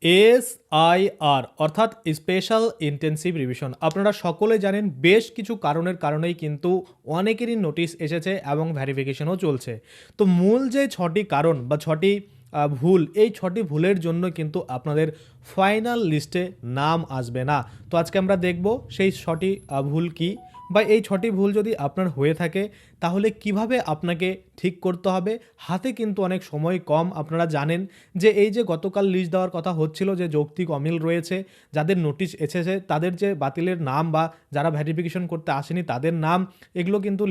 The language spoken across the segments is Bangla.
এসআইআর অর্থাৎ স্পেশাল ইন্টেন্সিভ রিভিশন আপনারা সকলে জানেন বেশ কিছু কারণের কারণেই কিন্তু অনেকেরই নোটিশ এসেছে এবং ভেরিফিকেশনও চলছে। তো মূল যে ছটি কারণ বা ছটি ভুল, এই ছটি ভুলের জন্য কিন্তু আপনাদের ফাইনাল লিস্টে নাম আসবে না। তো আজকে আমরা দেখব সেই ছটি ভুল কি, বা এই ছটি ভুল যদি আপনার হয়ে থাকে তাহলে কিভাবে আপনাকে ঠিক করতে হবে। হাতে কিন্তু অনেক সময় কম। আপনারা জানেন যে এই যে গতকাল লিস্ট দেওয়ার কথা হচ্ছিল যে যৌক্তিক অমিল রয়েছে, যাদের নোটিশ এসেছে তাদের যে বাতিলের নাম বা যারা ভেরিফিকেশন করতে আসেনি তাদের নাম, এগুলো কিন্তু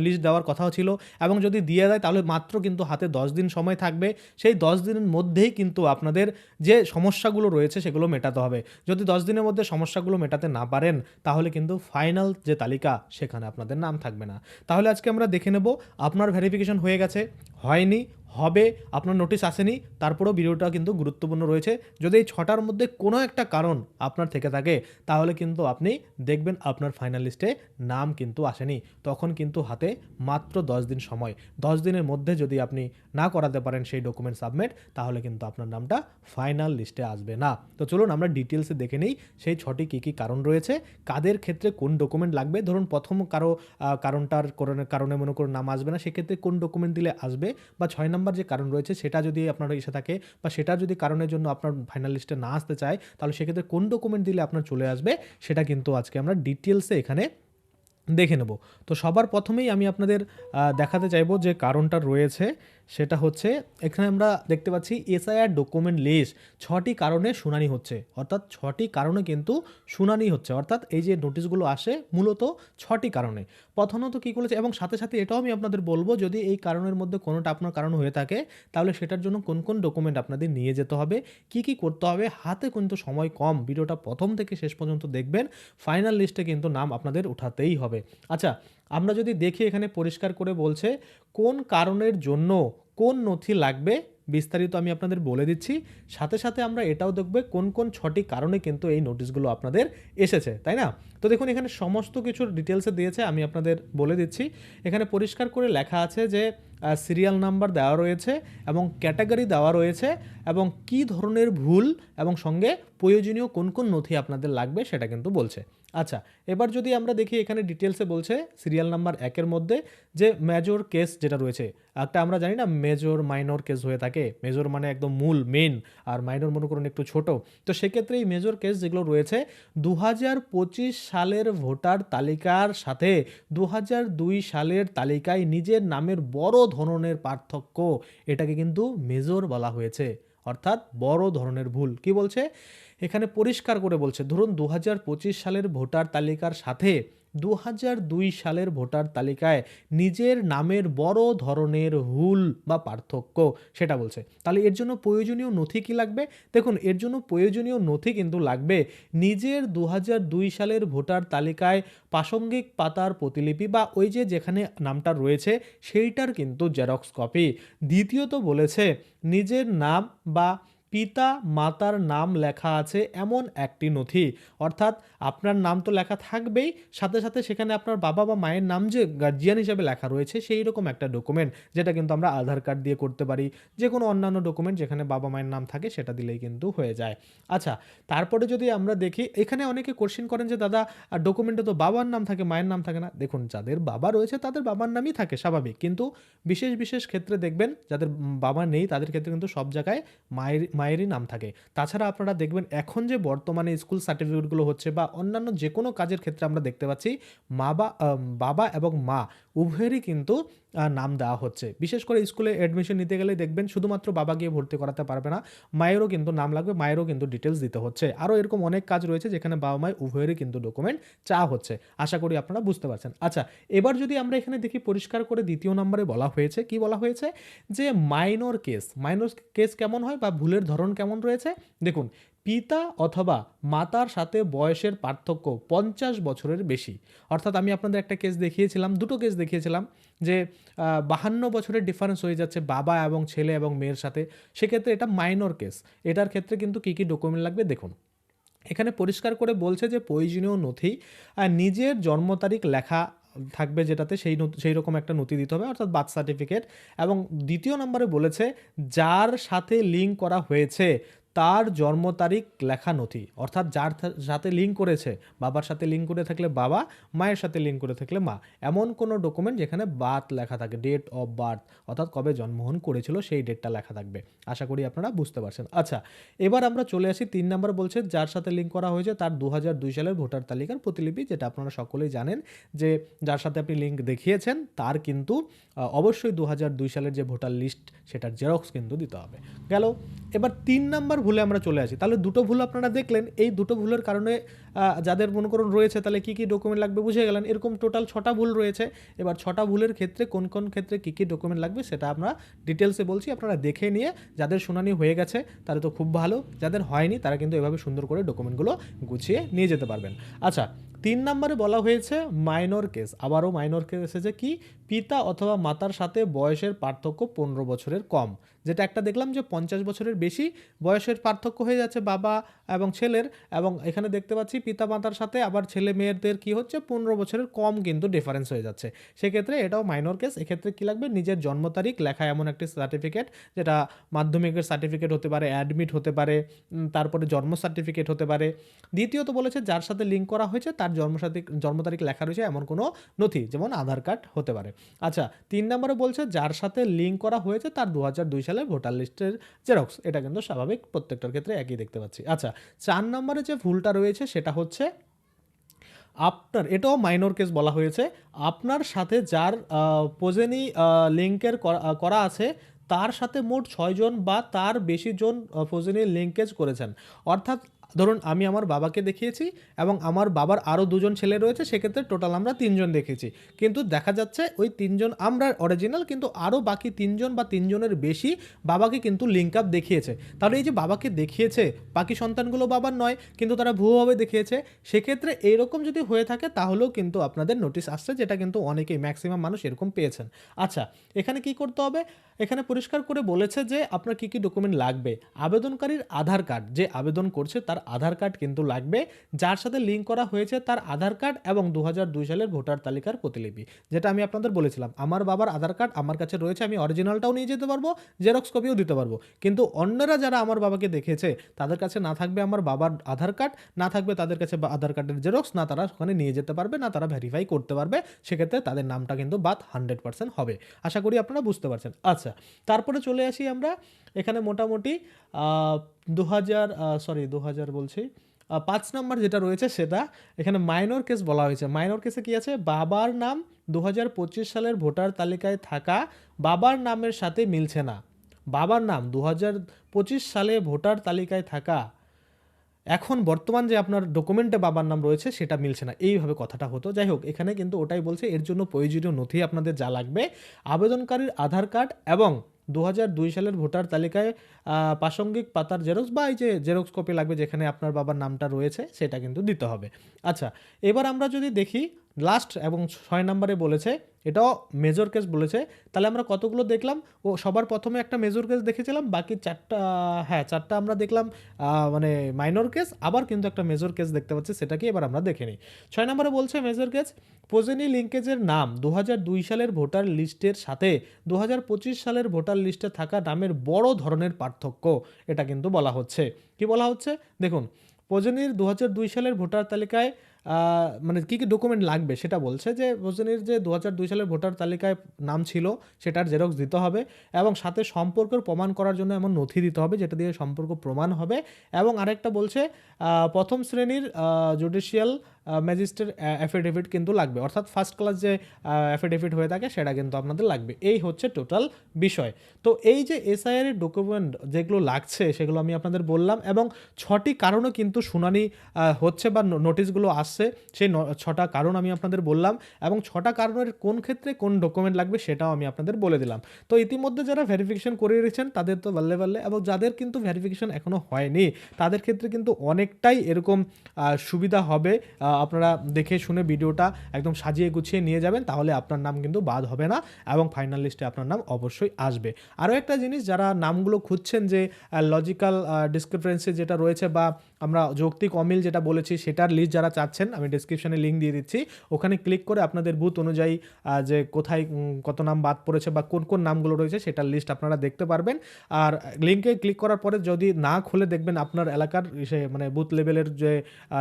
লিস্ট দেওয়ার কথাও ছিল। এবং যদি দিয়ে দেয় তাহলে মাত্র কিন্তু হাতে 10 দিন সময় থাকবে। সেই 10 দিনের মধ্যেই কিন্তু আপনাদের যে সমস্যাগুলো রয়েছে সেগুলো মেটাতে হবে। যদি 10 দিনের মধ্যে সমস্যাগুলো মেটাতে না পারেন তাহলে কিন্তু ফাইনাল যে তালিকা সেখানে আপনাদের নাম থাকবে না। তাহলে আজকে আমরা দেখে নেব আপনার ভেরিফিকেশন হয়ে গেছে, হয়নি, হবে, আপনার নোটিশ আসেনি, তারপরেও ভিডিওটা কিন্তু গুরুত্বপূর্ণ রয়েছে। যদি এই ছটার মধ্যে কোনো একটা কারণ আপনার থেকে থাকে তাহলে কিন্তু আপনি দেখবেন আপনার ফাইনাল লিস্টে নাম কিন্তু আসেনি। তখন কিন্তু হাতে মাত্র 10 দিন সময়। 10 দিনের মধ্যে যদি আপনি না করাতে পারেন সেই ডকুমেন্ট সাবমিট, তাহলে কিন্তু আপনার নামটা ফাইনাল লিস্টে আসবে না। তো চলুন আমরা ডিটেলসে দেখে নিই সেই ছটি কী কী কারণ রয়েছে, কাদের ক্ষেত্রে কোন ডকুমেন্ট লাগবে। ধরুন প্রথম কারণটার কারণে মনে করুন নাম আসবে না, সেক্ষেত্রে কোন ডকুমেন্ট দিলে আসবে, বা 6 নম্বর যে কারণ রয়েছে সেটা যদি আপনার এসে থাকে বা সেটা যদি কারণের জন্য আপনার ফাইনাল লিস্টে না আসতে চায় তাহলে সেক্ষেত্রে কোন ডকুমেন্ট দিলে আপনার চলে আসবে সেটা কিন্তু আজকে আমরা ডিটেলসে এখানে দেখে নেব। তো সবার প্রথমেই আমি আপনাদের দেখাতে চাইবো যে কারণটা রয়েছে সেটা হচ্ছে, এখানে আমরা দেখতে পাচ্ছি এসআইআর ডকুমেন্ট লিস্ট 6টি কারণে শুনানি হচ্ছে, অর্থাৎ 6টি কারণে কিন্তু শুনানি হচ্ছে, অর্থাৎ এই যে নোটিশগুলো আসে মূলত 6টি কারণে। প্রথমত কী করেছে, এবং সাথে সাথে এটাও আমি আপনাদের বলবো যদি এই কারণের মধ্যে কোনোটা আপনার কারণ হয়ে থাকে তাহলে সেটার জন্য কোন কোন ডকুমেন্ট আপনাদের নিয়ে যেতে হবে, কি কি করতে হবে। হাতে কিন্তু সময় কম, ভিডিওটা প্রথম থেকে শেষ পর্যন্ত দেখবেন, ফাইনাল লিস্টে কিন্তু নাম আপনাদের উঠাতেই হবে। আচ্ছা, আমরা যদি দেখি এখানে পরিষ্কার করে বলছে কোন কারণের জন্য কোন নথি লাগবে, বিস্তারিত আমি আপনাদের বলে দিচ্ছি। সাথে সাথে আমরা এটাও দেখব কোন কোন 6টি কারণে কিন্তু এই নোটিশগুলো আপনাদের এসেছে, তাই না? তো দেখুন এখানে সমস্ত কিছুর ডিটেলসে দিয়েছে, আমি আপনাদের বলে দিচ্ছি। এখানে পরিষ্কার করে লেখা আছে যে সিরিয়াল নাম্বার দেওয়া রয়েছে এবং ক্যাটাগরি দেওয়া রয়েছে এবং কি ধরনের ভুল এবং সঙ্গে প্রয়োজনীয় কোন কোন নথি আপনাদের লাগবে সেটা কিন্তু বলছে। আচ্ছা, এবার যদি আমরা দেখি এখানে ডিটেলসে বলছে সিরিয়াল নাম্বার 1-এর মধ্যে যে মেজর কেস যেটা রয়েছে, একটা আমরা জানি না মেজর মাইনর কেস হয়ে থাকে, মেজর মানে একদম মূল মেন, আর মাইনর মনে করুন একটু ছোট। তো সেক্ষেত্রে এই মেজর কেস যেগুলো রয়েছে 2025 সালের ভোটার তালিকার সাথে 2002 সালের তালিকায় নিজের নামের বড় ধরনের পার্থক্য, এটাকে কিন্তু মেজর বলা হয়েছে, অর্থাৎ বড় ধরনের ভুল। কি বলছে এখানে পরিষ্কার করে বলছে, ধরুন 2025 সালের ভোটার তালিকার সাথে 2002 সালের ভোটার তালিকায় নিজের নামের বড় ধরনের ভুল বা পার্থক্য সেটা বলছে। তাহলে এর জন্য প্রয়োজনীয় নথি কি লাগবে? দেখুন এর জন্য প্রয়োজনীয় নথি কিন্তু লাগবে নিজের 2002 সালের ভোটার তালিকায় প্রাসঙ্গিক পাতার প্রতিলিপি, বা ওই যে যেখানে নামটা রয়েছে সেইটার কিন্তু জেরক্স কপি। দ্বিতীয়ত বলেছে নিজের নাম বা পিতা মাতার নাম লেখা আছে এমন একটি নথি, অর্থাৎ আপনার নাম তো লেখা থাকবেই, সাথে সাথে সেখানে আপনার বাবা বা মায়ের নাম যে গার্জিয়ান হিসেবে লেখা রয়েছে সেই রকম একটা ডকুমেন্ট, যেটা কিন্তু আমরা আধার কার্ড দিয়ে করতে পারি, যে কোনো অন্যান্য ডকুমেন্ট যেখানে বাবা মায়ের নাম থাকে সেটা দিলেই কিন্তু হয়ে যায়। আচ্ছা, তারপরে যদি আমরা দেখি এখানে অনেকে কোশ্চেন করেন যে দাদা ডকুমেন্টে তো বাবার নাম থাকে মায়ের নাম থাকে না। দেখুন যাদের বাবা রয়েছে তাদের বাবার নামই থাকে স্বাভাবিক, কিন্তু বিশেষ বিশেষ ক্ষেত্রে দেখবেন যাদের বাবা নেই তাদের ক্ষেত্রে কিন্তু সব জায়গায় মায়েরই নাম থাকে। তাছাড়া আপনারা দেখবেন এখন যে বর্তমানে স্কুল সার্টিফিকেটগুলো হচ্ছে বা অন্যান্য যে কোনো কাজের ক্ষেত্রে আমরা দেখতে পাচ্ছি বাবা এবং মা উভয়েরই কিন্তু নাম দেওয়া হচ্ছে। বিশেষ করে স্কুলে অ্যাডমিশন নিতে গেলে দেখবেন শুধুমাত্র বাবা গিয়ে ভর্তি করাতে পারবে না, মায়েরও কিন্তু নাম লাগবে, মায়েরও কিন্তু ডিটেলস দিতে হচ্ছে। আরও এরকম অনেক কাজ রয়েছে যেখানে বাবা মায়ের উভয়েরই কিন্তু ডকুমেন্ট চাওয়া হচ্ছে। আশা করি আপনারা বুঝতে পারছেন। আচ্ছা, এবার যদি আমরা এখানে দেখি পরিষ্কার করে দ্বিতীয় নম্বরে বলা হয়েছে, কি বলা হয়েছে যে মাইনর কেস কেমন হয় বা ভুলের ধরন কেমন রয়েছে। দেখুন পিতা অথবা মাতার সাথে বয়সের পার্থক্য 50 বছরের বেশি, অর্থাৎ আমি আপনাদের একটা কেস দেখিয়েছিলাম, দুটো কেস দেখিয়েছিলাম যে 52 বছরের ডিফারেন্স হয়ে যাচ্ছে বাবা এবং ছেলে এবং মেয়ের সাথে, সেক্ষেত্রে এটা মাইনর কেস। এটার ক্ষেত্রে কিন্তু কী কী ডকুমেন্ট লাগবে দেখুন এখানে পরিষ্কার করে বলছে যে প্রয়োজনীয় নথি নিজের জন্ম তারিখ লেখা থাকবে যেটাতে সেই রকম একটা নথি দিতে হবে, অর্থাৎ বার্থ সার্টিফিকেট। এবং দ্বিতীয় নম্বরে বলেছে যার সাথে লিঙ্ক করা হয়েছে তার জন্ম তারিখ লেখা নথি, অর্থাৎ যার সাথে লিঙ্ক করেছে, বাবার সাথে লিঙ্ক করে থাকলে বাবা, মায়ের সাথে লিঙ্ক করে থাকলে মা, এমন কোনো ডকুমেন্ট যেখানে বার্থ লেখা থাকে, ডেট অফ বার্থ, অর্থাৎ কবে জন্মগ্রহণ করেছিল সেই ডেটটা লেখা থাকবে। আশা করি আপনারা বুঝতে পারছেন। আচ্ছা, এবার আমরা চলে আসি 3 নম্বর, বলছে যার সাথে লিঙ্ক করা হয়েছে তার 2002 সালের ভোটার তালিকার প্রতিলিপি, যেটা আপনারা সকলেই জানেন যে যার সাথে আপনি লিঙ্ক দেখিয়েছেন তার কিন্তু অবশ্যই 2002 সালের যে ভোটার লিস্ট সেটার জেরক্স কিন্তু দিতে হবে। গেল। এবার 3 নাম্বার ভুলে আমরা চলে আসি। তাহলে দুটো ভুল আপনারা দেখলেন, এই দুটো ভুলের কারণে যাদের মনে করুন রয়েছে তাহলে কী কী ডকুমেন্ট লাগবে বুঝে গেলেন। এরকম টোটাল 6টা ভুল রয়েছে। এবার 6টা ভুলের ক্ষেত্রে কোন কোন ক্ষেত্রে কী কী ডকুমেন্ট লাগবে সেটা আমরা ডিটেলসে বলছি, আপনারা দেখে নিয়ে যাদের শুনানি হয়ে গেছে তারা তো খুব ভালো, যাদের হয়নি তারা কিন্তু এভাবে সুন্দর করে ডকুমেন্টগুলো গুছিয়ে নিয়ে যেতে পারবেন। আচ্ছা, 3 নম্বরে বলা হয়েছে মাইনর কেস। আবারও মাইনর কেস এসেছে কি, পিতা অথবা মাতার সাথে বয়সের পার্থক্য 15 বছরের কম, যেটা একটা দেখলাম যে 50 বছরের বেশি বয়সের পার্থক্য হয়ে যাচ্ছে বাবা এবং ছেলের, এবং এখানে দেখতে পাচ্ছি পিতা মাতার সাথে আবার ছেলে মেয়েদের কি হচ্ছে 15 বছরের কম কিন্তু ডিফারেন্স হয়ে যাচ্ছে, সেক্ষেত্রে এটাও মাইনর কেস। এক্ষেত্রে কি লাগবে, নিজের জন্ম তারিখ লেখা এমন একটি সার্টিফিকেট, যেটা মাধ্যমিকের সার্টিফিকেট হতে পারে, অ্যাডমিট হতে পারে, তারপরে জন্ম সার্টিফিকেট হতে পারে। দ্বিতীয়ত বলেছে যার সাথে লিঙ্ক করা হয়েছে তার জন্ম তারিখ লেখা রয়েছে এমন কোনো নথি, যেমন আধার কার্ড হতে পারে। আচ্ছা, 3 নম্বরে বলছে যার সাথে লিঙ্ক করা হয়েছে তার 2002 সালের ভোটার লিস্টের জেরক্স, এটা কিন্তু স্বাভাবিক, প্রত্যেকটার ক্ষেত্রে একই দেখতে পাচ্ছি। আচ্ছা, 4 নম্বরে যে ভুলটা রয়েছে সেটা হচ্ছে আপনার, এটাও মাইনর কেস বলা হয়েছে, আপনার সাথে যার পোজেনি লিঙ্কের করা আছে তার সাথে মোট 6 জন বা তার বেশি জন পোজেনি লিঙ্কেজ করেছেন। অর্থাৎ ধরুন আমি আমার বাবাকে দেখিয়েছি এবং আমার বাবার আরও 2 জন ছেলে রয়েছে, সেক্ষেত্রে টোটাল আমরা 3 জন দেখেছি, কিন্তু দেখা যাচ্ছে ওই 3 জন আমরা অরিজিনাল, কিন্তু আরও বাকি 3 জন বা 3 জনের বেশি বাবাকে কিন্তু লিঙ্ক আপ দেখিয়েছে। তাহলে এই যে বাবাকে দেখিয়েছে, বাকি সন্তানগুলো বাবার নয় কিন্তু তারা ভুয়োভাবে দেখিয়েছে, সেক্ষেত্রে এইরকম যদি হয়ে থাকে তাহলেও কিন্তু আপনাদের নোটিশ আসছে, যেটা কিন্তু অনেকেই, ম্যাক্সিমাম মানুষ এরকম পেয়েছেন। আচ্ছা, এখানে কি করতে হবে, এখানে পরিষ্কার করে বলেছে যে আপনার কী কী ডকুমেন্ট লাগবে। আবেদনকারীর আধার কার্ড, যে আবেদন করছে তার আধার কার্ড কিন্তু লাগবে, যার সাথে লিঙ্ক করা হয়েছে তার আধার কার্ড এবং 2002 সালের ভোটার তালিকার প্রতিলিপি, যেটা আমি আপনাদের বলেছিলাম আমার বাবার আধার কার্ড আমার কাছে রয়েছে, আমি অরিজিনালটাও নিয়ে যেতে পারবো, জেরক্স কপিও দিতে পারবো, কিন্তু অন্যরা যারা আমার বাবাকে দেখেছে তাদের কাছে না থাকবে আমার বাবার আধার কার্ড, না থাকবে তাদের কাছে আধার কার্ডের জেরক্স, না তারা ওখানে নিয়ে যেতে পারবে, না তারা ভেরিফাই করতে পারবে, সেক্ষেত্রে তাদের নামটা কিন্তু বাদ 100% হবে। আশা করি আপনারা বুঝতে পারছেন। আচ্ছা, তারপরে চলে আসি আমরা, এখানে মোটামুটি 2000 বলছি 5 নাম্বার যেটা রয়েছে সেটা, এখানে মাইনর কেস বলা হয়েছে। মাইনর কেসে কি আছে, বাবার নাম 2025 সালের ভোটার তালিকায় থাকা বাবার নামের সাথে মিলছে না। বাবার নাম 2025 সালে ভোটার তালিকায় থাকা, এখন বর্তমান যে আপনার ডকুমেন্টে বাবার নাম রয়েছে সেটা মিলছে না, এইভাবে কথাটা হতো। যাই হোক, এখানে কিন্তু ওটাই বলছে, এর জন্য প্রয়োজনীয় নথি আপনাদের যা লাগবে, আবেদনকারীর আধার কার্ড এবং 2002 সালের ভোটার তালিকায় প্রাসঙ্গিক পাতার জেরক্স, বা এই যে জেরক্স কপি লাগবে যেখানে আপনার বাবার নামটা রয়েছে সেটা কিন্তু দিতে হবে। আচ্ছা, এবার আমরা যদি দেখি লাস্ট এবং 6 নম্বরে বলেছে, এটাও মেজর কেস বলেছে, তাহলে আমরা কতগুলো দেখলাম, ও সবার প্রথমে একটা মেজর কেস দেখেছিলাম, বাকি 4টা আমরা দেখলাম মানে মাইনর কেস, আবার কিন্তু একটা মেজর কেস দেখতে পাচ্ছি, সেটা কি এবার আমরা দেখে নিই। 6 নম্বরে বলছে মেজর কেস, পোজেনি লিঙ্কেজের নাম 2002 সালের ভোটার লিস্টের সাথে 2025 সালের ভোটার লিস্টে থাকা নামের বড় ধরনের পার্থক্য, এটা কিন্তু বলা হচ্ছে। কি বলা হচ্ছে দেখুন, পোজেনির 2002 সালের ভোটার তালিকায় মানে কী কী ডকুমেন্ট লাগবে সেটা বলছে, যে হোসেনের যে 2002 সালের ভোটার তালিকায় নাম ছিল সেটার জেরক্স দিতে হবে, এবং সাথে সম্পর্কের প্রমাণ করার জন্য এমন নথি দিতে হবে যেটা দিয়ে সম্পর্ক প্রমাণ হবে, এবং আরেকটা বলছে প্রথম শ্রেণীর জুডিশিয়াল ম্যাজিস্ট্রেট অ্যাফিডেভিট কিন্তু লাগবে, অর্থাৎ ফার্স্ট ক্লাস যে অ্যাফিডেভিট হয়ে থাকে সেটা কিন্তু আপনাদের লাগবে। এই হচ্ছে টোটাল বিষয়। তো এই যে এসআইআর এর ডকুমেন্ট যেগুলো লাগছে সেগুলো আমি আপনাদের বললাম, এবং 6টি কারণে কিন্তু শুনানি হচ্ছে বা নোটিশগুলো আসছে, সেই 6টা কারণ আমি আপনাদের বললাম, এবং 6টা কারণের কোন ক্ষেত্রে কোন ডকুমেন্ট লাগবে সেটাও আমি আপনাদের বলে দিলাম। তো ইতিমধ্যে যারা ভেরিফিকেশন করে রেখেছেন তাদের তো বাল্লে বাল্লে, এবং যাদের কিন্তু ভেরিফিকেশন এখনও হয়নি তাদের ক্ষেত্রে কিন্তু অনেকটাই এরকম সুবিধা হবে। আপনারা দেখে শুনে ভিডিওটা একদম সাজিয়ে গুছিয়ে নিয়ে যাবেন, তাহলে আপনার নাম কিন্তু বাদ হবে না এবং ফাইনাল লিস্টে আপনার নাম অবশ্যই আসবে। আরও একটা জিনিস, যারা নামগুলো খুঁজছেন যে লজিক্যাল ডিসক্রিপেন্সি যেটা রয়েছে বা আমরা যৌক্তিক অমিল যেটা বলেছি সেটার লিস্ট যারা চাচ্ছেন, পাচ্ছেন, আমি ডেসক্রিপশনে লিঙ্ক দিয়ে দিচ্ছি। ওখানে ক্লিক করে আপনাদের বুথ অনুযায়ী যে কোথায় কত নাম বাদ পড়েছে বা কোন কোন নামগুলো রয়েছে সেটার লিস্ট আপনারা দেখতে পারবেন। আর লিঙ্কে ক্লিক করার পরে যদি না খুলে দেখবেন আপনার এলাকার মানে বুথ লেভেলের যে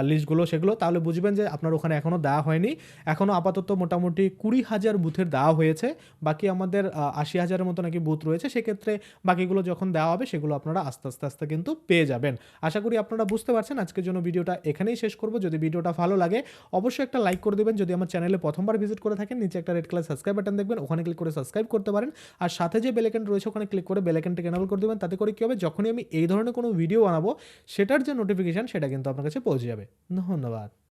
লিস্টগুলো সেগুলো, তাহলে বুঝবেন যে আপনার ওখানে এখনও দেওয়া হয়নি। এখনও আপাতত মোটামুটি 20,000 বুথের দেওয়া হয়েছে, বাকি আমাদের 80,000-এর মতো নাকি বুথ রয়েছে। সেক্ষেত্রে বাকিগুলো যখন দেওয়া হবে সেগুলো আপনারা আস্তে আস্তে কিন্তু পেয়ে যাবেন। আশা করি আপনারা বুঝতে পারছেন। আজকের জন্য ভিডিওটা এখানেই শেষ করব। যদি ভিডিওটা ভালো লাগে অবশ্যই একটা লাইক করে দেবেন। যদি আমার চ্যানেলে প্রথমবার ভিজিট করে থাকেন, নিচে একটা রেড কালার সাবস্ক্রাইব বাটন দেখবেন, ওখানে ক্লিক করে সাবস্ক্রাইব করতে পারেন। আর সাথে যে বেল আইকন রয়েছে ওখানে ক্লিক করে বেল আইকনটাকে এনেবল করে দেবেন। তাতে করে কী হবে, যখনই আমি এই ধরনের কোনো ভিডিও বানাবো সেটার যে নোটিফিকেশান সেটা কিন্তু আপনার কাছে পৌঁছে যাবে। ধন্যবাদ।